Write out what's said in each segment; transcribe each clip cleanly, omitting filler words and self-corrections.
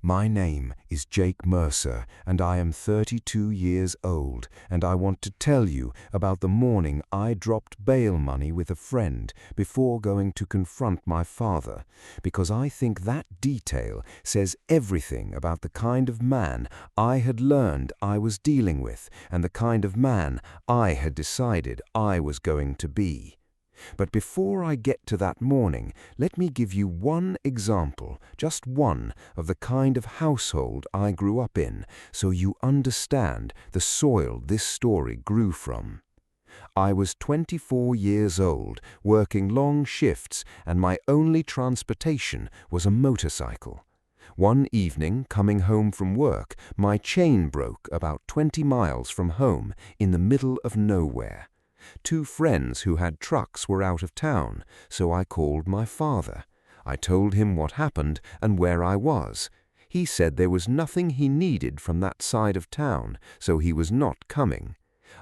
My name is Jake Mercer, and I am 32 years old, and I want to tell you about the morning I dropped bail money with a friend before going to confront my father, because I think that detail says everything about the kind of man I had learned I was dealing with and the kind of man I had decided I was going to be. But before I get to that morning, let me give you one example, just one, of the kind of household I grew up in, so you understand the soil this story grew from. I was 24 years old, working long shifts, and my only transportation was a motorcycle. One evening, coming home from work, my chain broke about 20 miles from home in the middle of nowhere. Two friends who had trucks were out of town, so I called my father. I told him what happened and where I was. He said there was nothing he needed from that side of town, so he was not coming.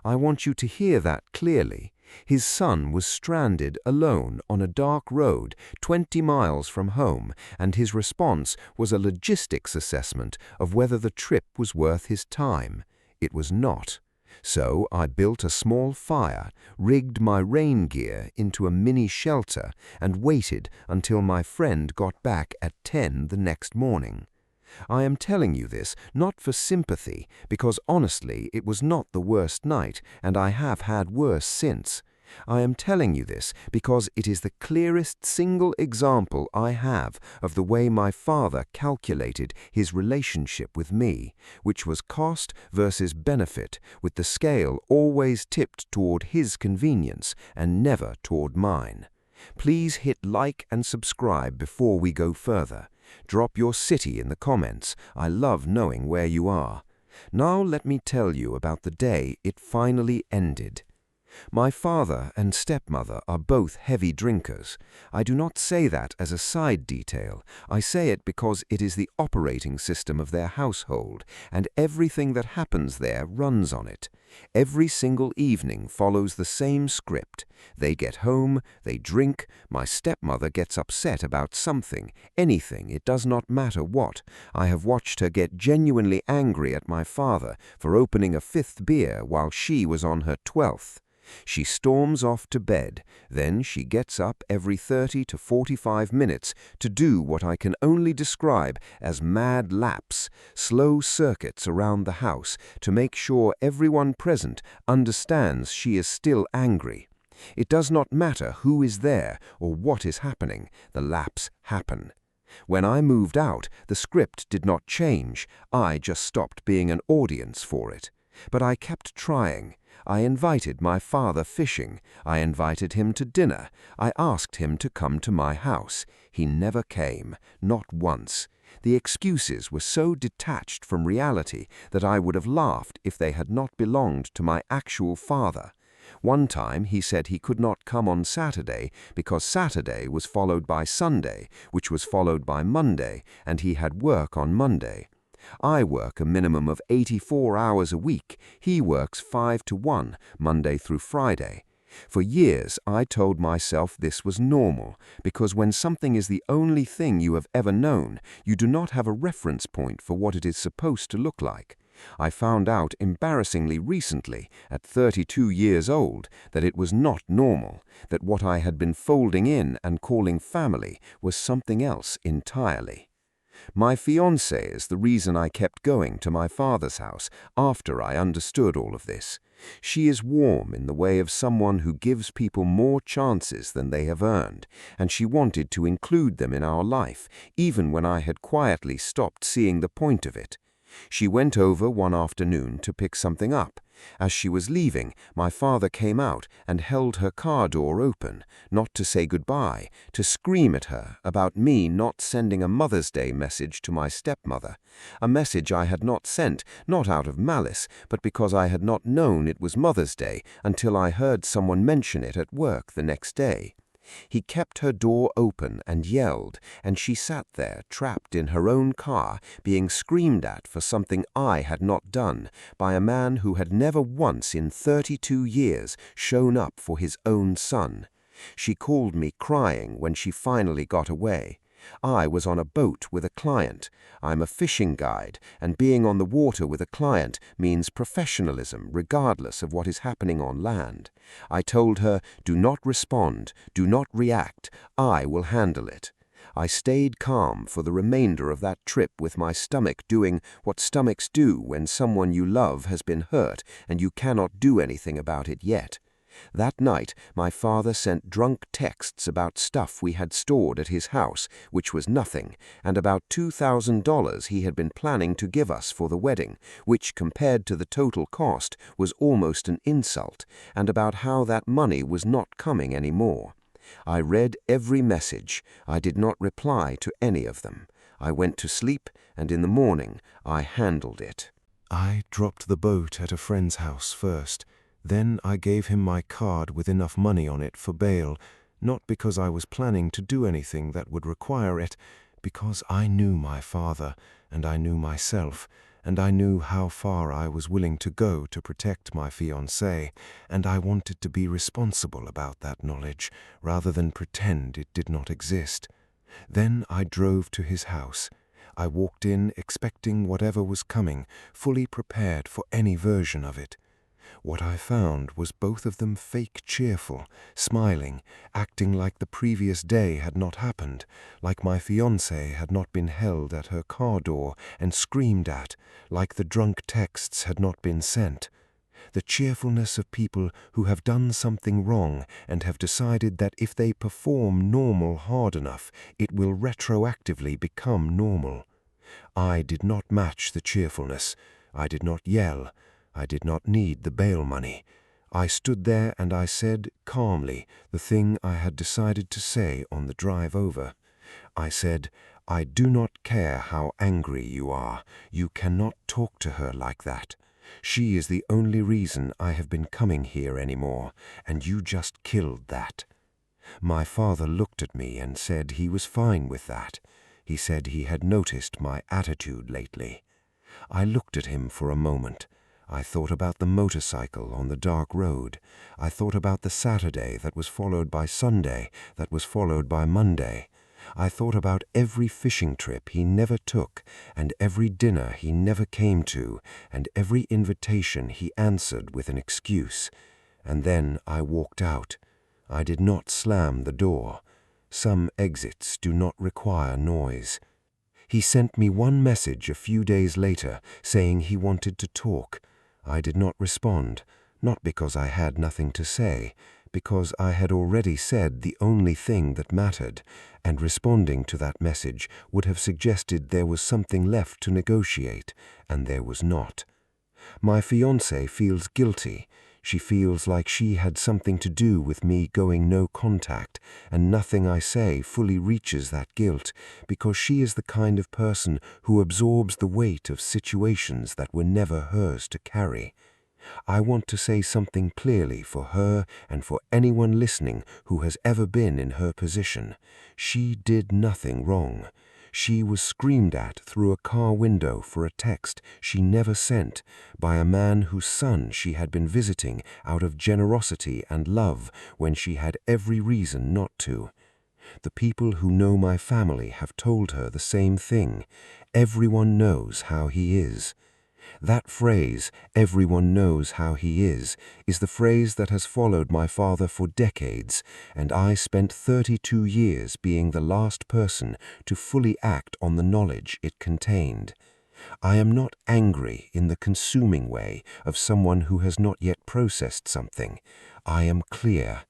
I want you to hear that clearly. His son was stranded alone on a dark road 20 miles from home, and his response was a logistics assessment of whether the trip was worth his time. It was not. So I built a small fire, rigged my rain gear into a mini shelter, and waited until my friend got back at 10 the next morning. I am telling you this not for sympathy, because honestly it was not the worst night, and I have had worse since. I am telling you this because it is the clearest single example I have of the way my father calculated his relationship with me, which was cost versus benefit, with the scale always tipped toward his convenience and never toward mine. Please hit like and subscribe before we go further. Drop your city in the comments. I love knowing where you are. Now let me tell you about the day it finally ended. My father and stepmother are both heavy drinkers. I do not say that as a side detail. I say it because it is the operating system of their household, and everything that happens there runs on it. Every single evening follows the same script. They get home, they drink, my stepmother gets upset about something, anything, it does not matter what. I have watched her get genuinely angry at my father for opening a 5th beer while she was on her 12th. She storms off to bed, then she gets up every 30 to 45 minutes to do what I can only describe as mad laps, slow circuits around the house to make sure everyone present understands she is still angry. It does not matter who is there or what is happening, the laps happen. When I moved out, the script did not change, I just stopped being an audience for it. But I kept trying. I invited my father fishing. I invited him to dinner. I asked him to come to my house. He never came, not once. The excuses were so detached from reality that I would have laughed if they had not belonged to my actual father. One time he said he could not come on Saturday because Saturday was followed by Sunday, which was followed by Monday, and he had work on Monday. I work a minimum of 84 hours a week. He works 5 to 1, Monday through Friday. For years, I told myself this was normal, because when something is the only thing you have ever known, you do not have a reference point for what it is supposed to look like. I found out embarrassingly recently, at 32 years old, that it was not normal, that what I had been folding in and calling family was something else entirely. My fiancé is the reason I kept going to my father's house after I understood all of this. She is warm in the way of someone who gives people more chances than they have earned, and she wanted to include them in our life, even when I had quietly stopped seeing the point of it. She went over one afternoon to pick something up. As she was leaving, my father came out and held her car door open, not to say goodbye, to scream at her about me not sending a Mother's Day message to my stepmother, a message I had not sent, not out of malice, but because I had not known it was Mother's Day until I heard someone mention it at work the next day. He kept her door open and yelled, and she sat there trapped in her own car, being screamed at for something I had not done by a man who had never once in 32 years shown up for his own son. She called me crying when she finally got away. I was on a boat with a client. I'm a fishing guide, and being on the water with a client means professionalism regardless of what is happening on land. I told her, do not respond, do not react, I will handle it. I stayed calm for the remainder of that trip with my stomach doing what stomachs do when someone you love has been hurt and you cannot do anything about it yet. That night, my father sent drunk texts about stuff we had stored at his house, which was nothing, and about $2,000 he had been planning to give us for the wedding, which compared to the total cost was almost an insult, and about how that money was not coming anymore. I read every message. I did not reply to any of them. I went to sleep, and in the morning I handled it. I dropped the boat at a friend's house first. Then I gave him my card with enough money on it for bail, not because I was planning to do anything that would require it, because I knew my father, and I knew myself, and I knew how far I was willing to go to protect my fiancé, and I wanted to be responsible about that knowledge, rather than pretend it did not exist. Then I drove to his house. I walked in expecting whatever was coming, fully prepared for any version of it. What I found was both of them fake cheerful, smiling, acting like the previous day had not happened, like my fiancé had not been held at her car door and screamed at, like the drunk texts had not been sent. The cheerfulness of people who have done something wrong and have decided that if they perform normal hard enough, it will retroactively become normal. I did not match the cheerfulness. I did not yell. I did not need the bail money. I stood there and I said calmly the thing I had decided to say on the drive over. I said, I do not care how angry you are. You cannot talk to her like that. She is the only reason I have been coming here anymore, and you just killed that. My father looked at me and said he was fine with that. He said he had noticed my attitude lately. I looked at him for a moment. I thought about the motorcycle on the dark road. I thought about the Saturday that was followed by Sunday, that was followed by Monday. I thought about every fishing trip he never took, and every dinner he never came to, and every invitation he answered with an excuse. And then I walked out. I did not slam the door. Some exits do not require noise. He sent me one message a few days later saying he wanted to talk. I did not respond, not because I had nothing to say, because I had already said the only thing that mattered, and responding to that message would have suggested there was something left to negotiate, and there was not. My fiancée feels guilty. She feels like she had something to do with me going no contact, and nothing I say fully reaches that guilt, because she is the kind of person who absorbs the weight of situations that were never hers to carry. I want to say something clearly for her and for anyone listening who has ever been in her position. She did nothing wrong. She was screamed at through a car window for a text she never sent by a man whose son she had been visiting out of generosity and love when she had every reason not to. The people who know my family have told her the same thing. Everyone knows how he is. That phrase, everyone knows how he is the phrase that has followed my father for decades, and I spent 32 years being the last person to fully act on the knowledge it contained. I am not angry in the consuming way of someone who has not yet processed something. I am clear.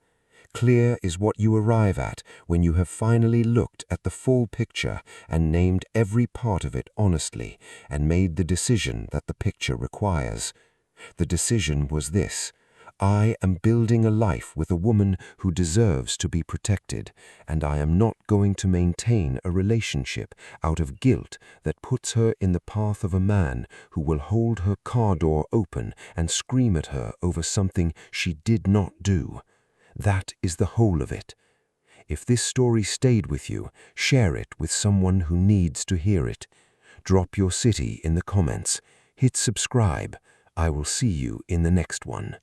Clear is what you arrive at when you have finally looked at the full picture and named every part of it honestly and made the decision that the picture requires. The decision was this: I am building a life with a woman who deserves to be protected, and I am not going to maintain a relationship out of guilt that puts her in the path of a man who will hold her car door open and scream at her over something she did not do. That is the whole of it. If this story stayed with you, share it with someone who needs to hear it. Drop your city in the comments. Hit subscribe. I will see you in the next one.